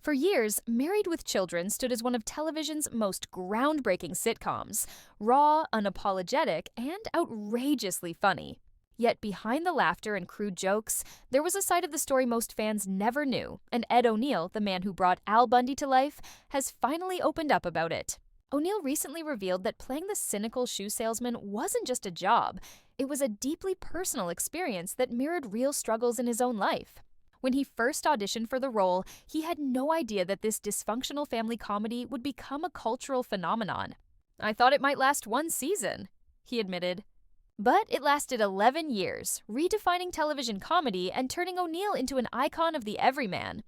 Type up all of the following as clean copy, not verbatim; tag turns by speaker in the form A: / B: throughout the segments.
A: For years, Married with Children stood as one of television's most groundbreaking sitcoms, raw, unapologetic, and outrageously funny. Yet behind the laughter and crude jokes, there was a side of the story most fans never knew, and Ed O'Neill, the man who brought Al Bundy to life, has finally opened up about it. O'Neill recently revealed that playing the cynical shoe salesman wasn't just a job, it was a deeply personal experience that mirrored real struggles in his own life. When he first auditioned for the role, he had no idea that this dysfunctional family comedy would become a cultural phenomenon. "I thought it might last one season," he admitted. But it lasted 11 years, redefining television comedy and turning O'Neill into an icon of the everyman.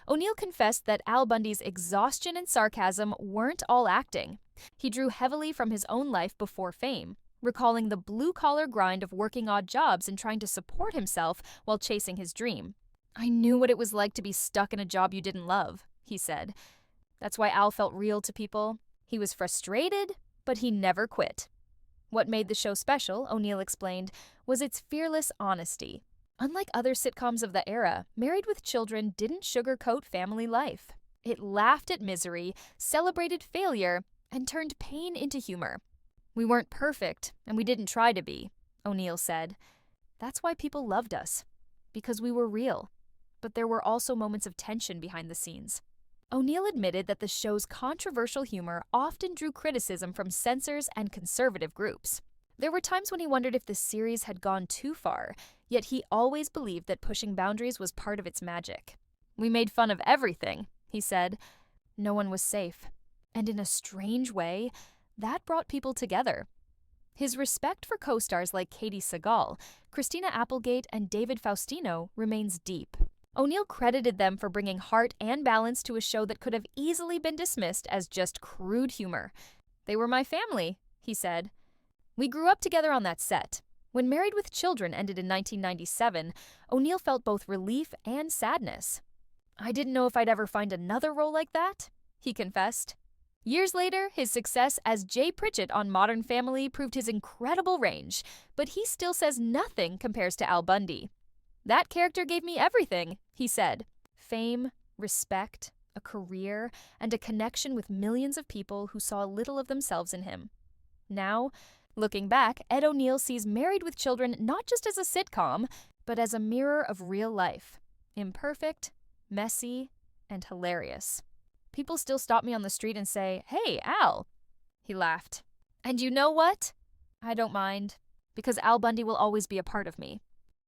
A: O'Neill confessed that Al Bundy's exhaustion and sarcasm weren't all acting. He drew heavily from his own life before fame, recalling the blue-collar grind of working odd jobs and trying to support himself while chasing his dream. "I knew what it was like to be stuck in a job you didn't love," he said. That's why Al felt real to people. He was frustrated, but he never quit. What made the show special, O'Neill explained, was its fearless honesty. Unlike other sitcoms of the era, Married with Children didn't sugarcoat family life. It laughed at misery, celebrated failure, and turned pain into humor. "We weren't perfect, and we didn't try to be," O'Neill said. "That's why people loved us, because we were real. But there were also moments of tension behind the scenes." O'Neill admitted that the show's controversial humor often drew criticism from censors and conservative groups. There were times when he wondered if the series had gone too far, yet he always believed that pushing boundaries was part of its magic. "We made fun of everything," he said. "No one was safe. And in a strange way, that brought people together." His respect for co-stars like Katie Sagal, Christina Applegate, and David Faustino remains deep. O'Neill credited them for bringing heart and balance to a show that could have easily been dismissed as just crude humor. "They were my family," he said. "We grew up together on that set." When Married with Children ended in 1997, O'Neill felt both relief and sadness. "I didn't know if I'd ever find another role like that," he confessed. Years later, his success as Jay Pritchett on Modern Family proved his incredible range, but he still says nothing compares to Al Bundy. "That character gave me everything," he said. Fame, respect, a career, and a connection with millions of people who saw little of themselves in him. Now, looking back, Ed O'Neill sees Married with Children not just as a sitcom, but as a mirror of real life. Imperfect, messy, and hilarious. "People still stop me on the street and say, 'Hey, Al.'" He laughed. "And you know what? I don't mind, because Al Bundy will always be a part of me."